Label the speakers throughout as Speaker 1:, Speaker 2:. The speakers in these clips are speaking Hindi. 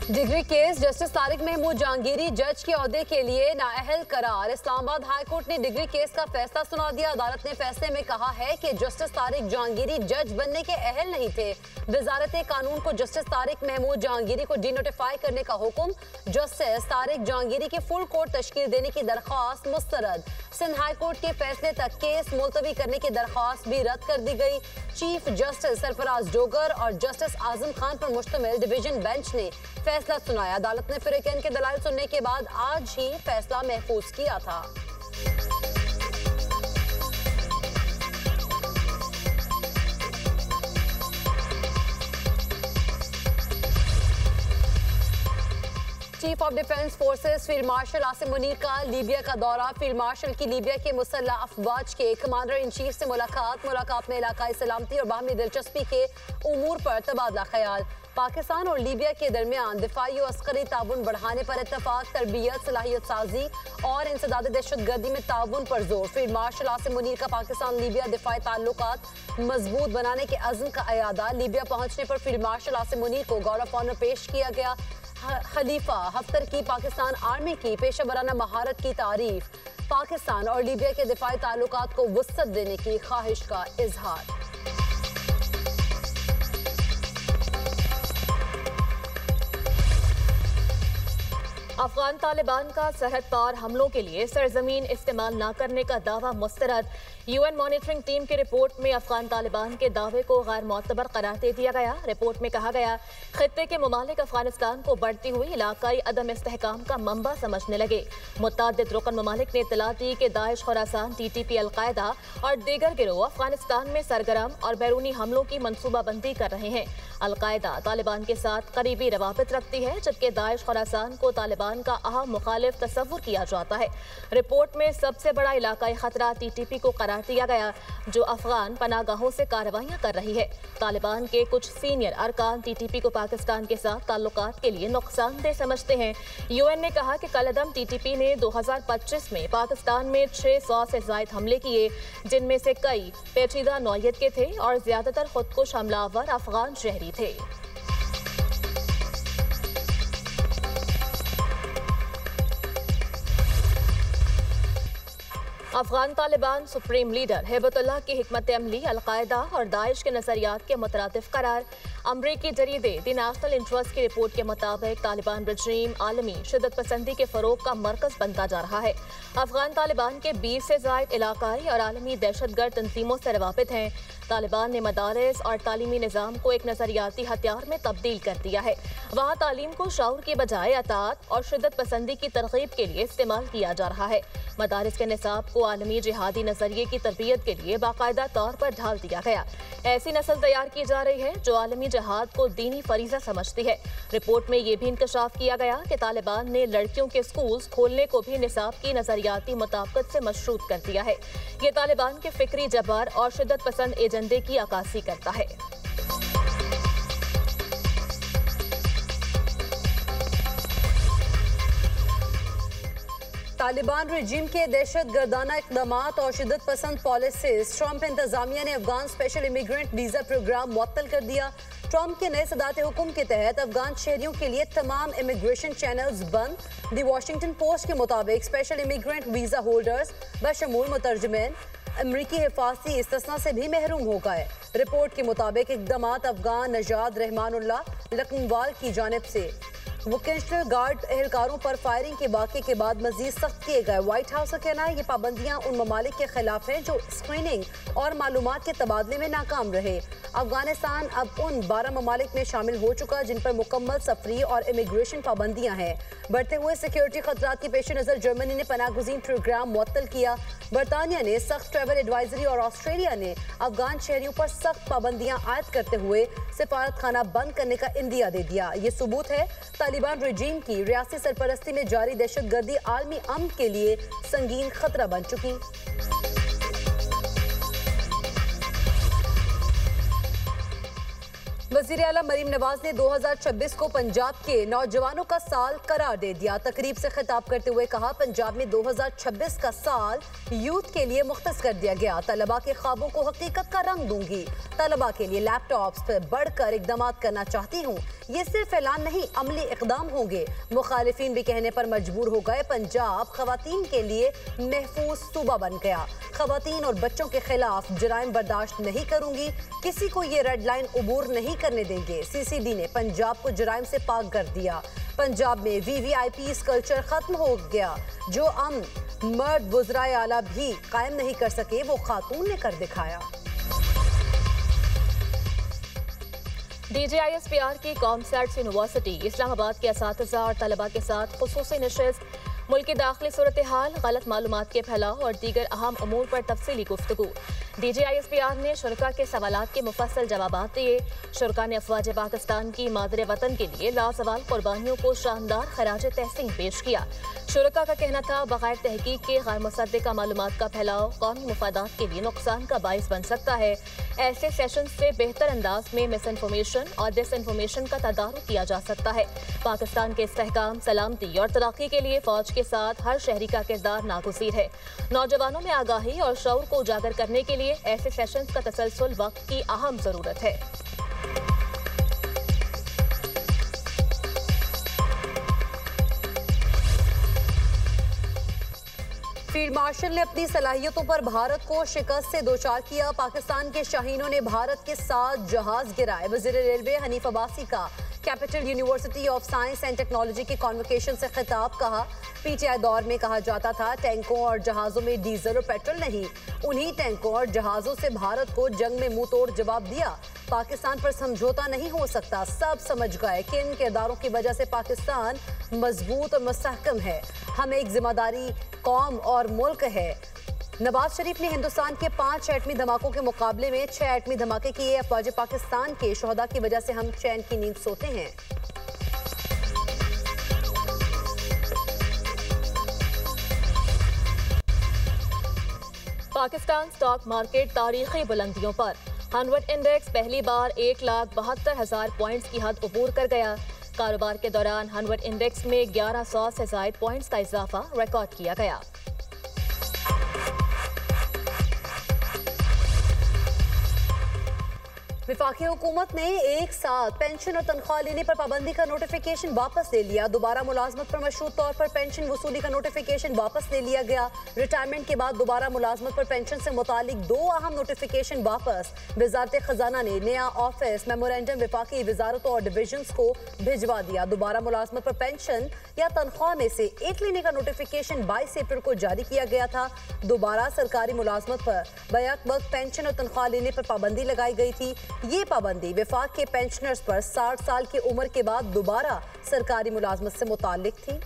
Speaker 1: Degree case justice Tariq Mahmood Jahangiri जज के ओहदे के लिए नाअहल करार। इस्लामाबाद हाई कोर्ट ने डिग्री केस का फैसला सुना दिया। अदालत ने फैसले में कहा है कि जस्टिस तारिक जहांगीरी जज बनने के अहल नहीं थे। वजारत कानून को जस्टिस तारिक महमूद जहांगीरी को डिनोटिफाई करने का हुक्म। जस्टिस तारिक जहांगीरी की फुल कोर्ट तश्कील देने की दरख्वास्त मुस्तरद। सिंध हाई कोर्ट के फैसले तक केस मुलतवी करने की दरख्वास्त भी रद्द कर दी गई। चीफ जस्टिस सरफराज डोगर और जस्टिस आजम खान पर मुश्तमिल डिवीजन बेंच ने फैसला सुनाया। अदालत ने फिरैकैन के दलाइल सुनने के बाद आज ही फैसला महफूज किया था। Chief of defence forces field marshal Asim Munir का लीबिया का दौरा। फील्ड मार्शल की लीबिया के मुसल्लह अफवाज के कमांडर इन चीफ से मुलाकात में इलाकाई सलामती और बाहमी दिलचस्पी के उमूर पर तबादला ख्याल। पाकिस्तान और लीबिया के दरमियान दिफाई और अस्करी ताउन बढ़ाने पर इत्तफाक। तरबियत, सलाहियत साजी और इंसदाद दहशतगर्दी में ताउन पर जोर। फील्ड मार्शल आसिम मुनीर का पाकिस्तान लीबिया दिफाई ताल्लुकात मजबूत बनाने के अज़्म का अयादा। लीबिया पहुंचने पर फील्ड मार्शल आसिम मुनीर को गौरव ऑफ ऑनर पेश किया गया। खलीफा हफ्तर की पाकिस्तान आर्मी की पेशा वराना महारत की तारीफ। पाकिस्तान और लीबिया के दिफाई ताल्लुकात को वुसअत देने की ख्वाहिश का इजहार। अफगान तालिबान का सरहद पार हमलों के लिए सरजमीन इस्तेमाल न करने का दावा मुस्तरद। यूएन मॉनिटरिंग टीम की रिपोर्ट में अफगान तालिबान के दावे को गैर मोतबर करार दे दिया गया। रिपोर्ट में कहा गया, खित्ते के ममालिक अफगानिस्तान को बढ़ती हुई इलाकाई अदम इस्तेहकाम का मंबा समझने लगे। मुतअद्दिद रुकन ममालिक ने इत्तला दी कि दाइश, खुरासान, टीटीपी, अलकायदा और दीगर गिरोह अफगानिस्तान में सरगर्म और बैरूनी हमलों की मनसूबाबंदी कर रहे हैं। अलकायदा तालिबान के साथ करीबी रवाबित रखती है, जबकि दाइश, खुरासान को तालिबान का अहम मुखालिफ तस्वुर किया जाता है। रिपोर्ट में सबसे बड़ा इलाकाई खतरा टीटीपी को करार दिया गया, जो अफगान पनागाहों से कार्रवाइयां कर रही है। तालिबान के कुछ सीनियर अरकान टीटीपी को पाकिस्तान के साथ ताल्लुकात के लिए नुकसानदेह समझते हैं। यूएन ने कहा कि कलअदम टीटीपी ने 2025 में पाकिस्तान में 600 से ज्यादा हमले किए, जिनमें से कई पेचीदा नौयत के थे और ज्यादातर खुदकुश हमलावर अफगान शहरी थे। अफगान तालिबान सुप्रीम लीडर हिबतुल्लाह की हिकमत अमली अलकायदा और दाइश के नजरियात के मुतरादिफ करार। अमरीकी जरीदे द नेशनल इंटरेस्ट की रिपोर्ट के मुताबिक तालिबान रजीम आलमी शिदत पसंदी के फरोग का मरकज बनता जा रहा है। अफगान तालिबान के 20 से ज्यादा इलाकाई और आलमी दहशतगर्द तंजीमों से रवाबित हैं। तालिबान ने मदारिस और तालीमी निज़ाम को एक नजरियाती हथियार में तब्दील कर दिया है। वहाँ तालीम को शऊर के बजाय अतात और शिदत पसंदी की तरगीब के लिए इस्तेमाल किया जा रहा है। मदारिस के निसाब को आलमी जिहादी नजरिए की तरबियत के लिए बाकायदा तौर पर ढाल दिया गया। ऐसी नस्ल तैयार की जा रही है जो आलमी जिहाद को दीनी फरीजा समझती है। रिपोर्ट में यह भी इंकशाफ किया गया कि तालिबान ने लड़कियों के स्कूल्स खोलने को भी निसाब की नजरियाती मुताबिकत से मशरूत कर दिया है। ये तालिबान के फिक्री जबार और शिदत पसंद एजेंडे की अक्कासी करता है। तालिबान रजीम के दहशत गर्दाना इक़दामात और शिदत पसंद पॉलिसीज। ट्रंप इंतजामिया ने Afghan special immigrant visa programme मुअत्तल कर दिया। ट्रंप के नए सदाते हुक्म के तहत अफगान शहरियों के लिए तमाम इमिग्रेशन चैनल्स बंद। दी वॉशिंगटन पोस्ट के मुताबिक स्पेशल इमिग्रेंट वीज़ा होल्डर्स बशमूल मुतरजमीन अमरीकी हिफाजती इस्तिस्ना से भी महरूम हो गए। रिपोर्ट के मुताबिक इक़दामात अफगान नजाद रहमानुल्लाह लखनवाल की जानिब से वोकेशनल गार्ड एहलकारों पर फायरिंग के वाक़े के बाद मजीद सख्त किए गए। व्हाइट हाउस का कहना है ये पाबंदियां उन ममालिक के खिलाफ हैं जो स्क्रीनिंग और मालूमात के तबादले में नाकाम रहे। अफगानिस्तान अब उन 12 ममालिक में शामिल हो चुका जिन पर मुकम्मल सफरी और इमिग्रेशन पाबंदियां हैं। बढ़ते हुए सिक्योरिटी खतरात के पेश नज़र जर्मनी ने पनागुज़ीन प्रोग्राम मुअत्तल किया। बरतानिया ने सख्त ट्रैवल एडवाइजरी और ऑस्ट्रेलिया ने अफगान शहरियों पर सख्त पाबंदियां आयद करते हुए सिफारत खाना बंद करने का इंदिया दे दिया। ये सबूत है तालिबान रजीम की रियासी सरपरस्ती में जारी दहशतगर्दी आलमी अमन के लिए संगीन खतरा बन चुकी। वजीर आला मरीम नवाज ने 2026 को पंजाब के नौजवानों का साल करार दे दिया। तकरीब से खिताब करते हुए कहा, पंजाब में 2026 का साल यूथ के लिए मुख्तस कर दिया गया। तलबा के ख्वाबों को हकीकत का रंग दूंगी। तलबा के लिए लैपटॉप्स पर बढ़कर इकदाम करना चाहती हूँ। ये सिर्फ ऐलान नहीं, अमली इकदाम होंगे। मुखालिफिन भी कहने पर मजबूर हो गए। पंजाब खवातीन के लिए महफूज सूबा बन गया। खवातीन और बच्चों के खिलाफ जराइम बर्दाश्त नहीं करूंगी। किसी को ये रेड लाइन उबूर नहीं करने देंगे। सीसीडी ने पंजाब को जराइम से पाक कर दिया। पंजाब में वीवीआईपी कल्चर खत्म हो गया। जो मर्द वज़राए आला भी कायम नहीं कर सके, वो खातून ने कर दिखाया।
Speaker 2: DGISPR की कॉमसैट्स यूनिवर्सिटी इस्लामाबाद के असातिज़ा और तलबा के साथ खुसूसी नशिस्त, मुल्क की दाखिली सूरत हाल, गलत मालूमात के फैलाव और दीगर अहम अमूर पर तफसीली गुफ्तगू। DGISPR ने शुरका के सवालात के मुफस्सल जवाबात दिए। शुरका ने अफवाज पाकिस्तान की मादरे वतन के लिए लाजवाल कुर्बानियों को शानदार खराज तहसीन पेश किया। शुरका का कहना था, बगैर तहकीक के गैर मुसद्दिका मालूमात का फैलाव कौमी मुफादात के लिए नुकसान का बाइस बन सकता है। ऐसे सेशन से बेहतर अंदाज में मिस इन्फॉर्मेशन और डिस इन्फॉर्मेशन का तदारुक किया जा सकता है। पाकिस्तान के इस्तेहकाम, सलामती और तरक्की के लिए फौज के साथ हर शहरी का किरदार नागुज़ीर है। नौजवानों में आगाही और शऊर को उजागर करने के लिए ऐसे सेशंस का तसलसल वक्त की अहम जरूरत है।
Speaker 1: फील्ड मार्शल ने अपनी सलाहियतों पर भारत को शिकस्त से दोचार किया। पाकिस्तान के शाहीनों ने भारत के 7 जहाज गिराए। वज़ीर रेलवे हनीफ अब्बासी का capital university of science and technology के कॉन्वोकेशन से खिताब। कहा, पीटीआई दौर में कहा जाता था टैंकों और जहाज़ों में डीजल और पेट्रोल नहीं। उन्हीं टैंकों और जहाज़ों से भारत को जंग में मुंह तोड़ जवाब दिया। पाकिस्तान पर समझौता नहीं हो सकता। सब समझ गए कि इन किरदारों की वजह से पाकिस्तान मजबूत और मुस्तहकम है। हम एक जिम्मेदारी कौम और मुल्क है। नवाज शरीफ ने हिंदुस्तान के 5 एटमी धमाकों के मुकाबले में 6 एटमी धमाके किए। अफवाज पाकिस्तान के शोहदा की वजह से हम चैन की नींद सोते हैं।
Speaker 2: पाकिस्तान स्टॉक मार्केट तारीखी बुलंदियों पर। हनवर्ड इंडेक्स पहली बार 1,72,000 पॉइंट्स की हद अबूर कर गया। कारोबार के दौरान हनवर्ड इंडेक्स में 1100 से ज़ायद पॉइंट्स का इजाफा रिकॉर्ड किया गया।
Speaker 1: वफाकी हुकूमत ने एक साथ पेंशन और तनख्वाह लेने पर पाबंदी का नोटिफिकेशन वापस ले लिया। दोबारा मुलाजमत पर मशरूत तौर पर पेंशन वसूली का नोटिफिकेशन वापस ले लिया गया। रिटायरमेंट के बाद दोबारा मुलाजमत पर पेंशन से मुतालिक 2 अहम नोटिफिकेशन वापस। वजारत खजाना ने नया ऑफिस मेमोरेंडम वफाकी वजारतों और डिविजन्स को भिजवा दिया। दोबारा मुलाजमत पर पेंशन या तनख्वाह में से एक लेने का नोटिफिकेशन 22 अप्रैल को जारी किया गया था। दोबारा सरकारी मुलाजमत पर बैक वक्त पेंशन और तनख्वाह लेने पर पाबंदी लगाई गई थी। ये पाबंदी वफाक के पेंशनर्स पर 60 साल की उम्र के बाद दोबारा सरकारी मुलाजमत से मुताल्लिक थी।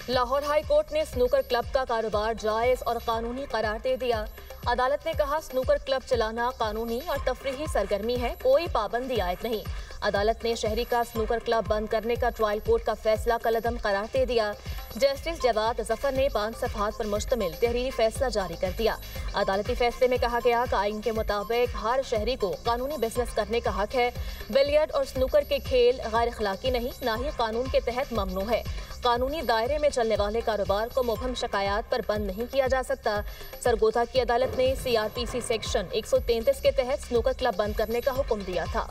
Speaker 2: लाहौर हाई कोर्ट ने स्नूकर क्लब का कारोबार जायज और कानूनी करार दे दिया। अदालत ने कहा, स्नूकर क्लब चलाना कानूनी और तफरीही सरगर्मी है, कोई पाबंदी आयद नहीं। अदालत ने शहरी का स्नूकर क्लब बंद करने का ट्रायल कोर्ट का फैसला कलअदम करार दे दिया। जस्टिस जवाद जफर ने 5 सफ़हात पर मुश्तमिल तहरीरी फैसला जारी कर दिया। अदालती फैसले में कहा गया कि आइन के मुताबिक हर शहरी को कानूनी बिजनेस करने का हक है। बिलियर्ड और स्नूकर के खेल गैर अखलाकी नहीं, ना ही कानून के तहत ममनू है। कानूनी दायरे में चलने वाले कारोबार को मुबहम शिकायत पर बंद नहीं किया जा सकता। सरगोधा की अदालत ने CRPC सेक्शन 133 के तहत स्नूकर क्लब बंद करने का हुक्म दिया था।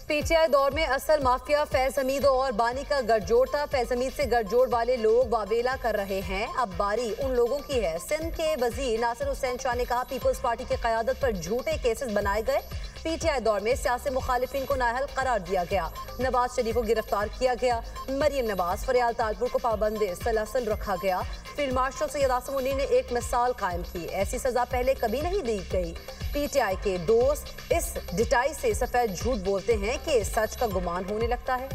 Speaker 1: पीटीआई दौर में असल माफिया फैज हमीद और बानी का गठजोड़ था। फैज हमीद से गठजोड़ वाले लोग वावेला कर रहे हैं। अब बारी उन लोगों की है। सिंध के वजीर नासिर हुसैन शाह ने कहा, पीपल्स पार्टी की क़यादत पर झूठे केसेस बनाए गए। पीटीआई दौर में सियासी मुखालिफिन को नाअहल करार दिया गया। नवाज शरीफ को गिरफ्तार किया गया। मरियम नवाज, फरियाल तालपुर को पाबंद सलासल रखा गया। फील्ड मार्शल सैयद आसिम मुनीर ने एक मिसाल कायम की। ऐसी सजा पहले कभी नहीं दी गई। पीटीआई के दोस्त इस डिटाई से सफेद झूठ बोलते हैं कि सच का गुमान होने लगता है।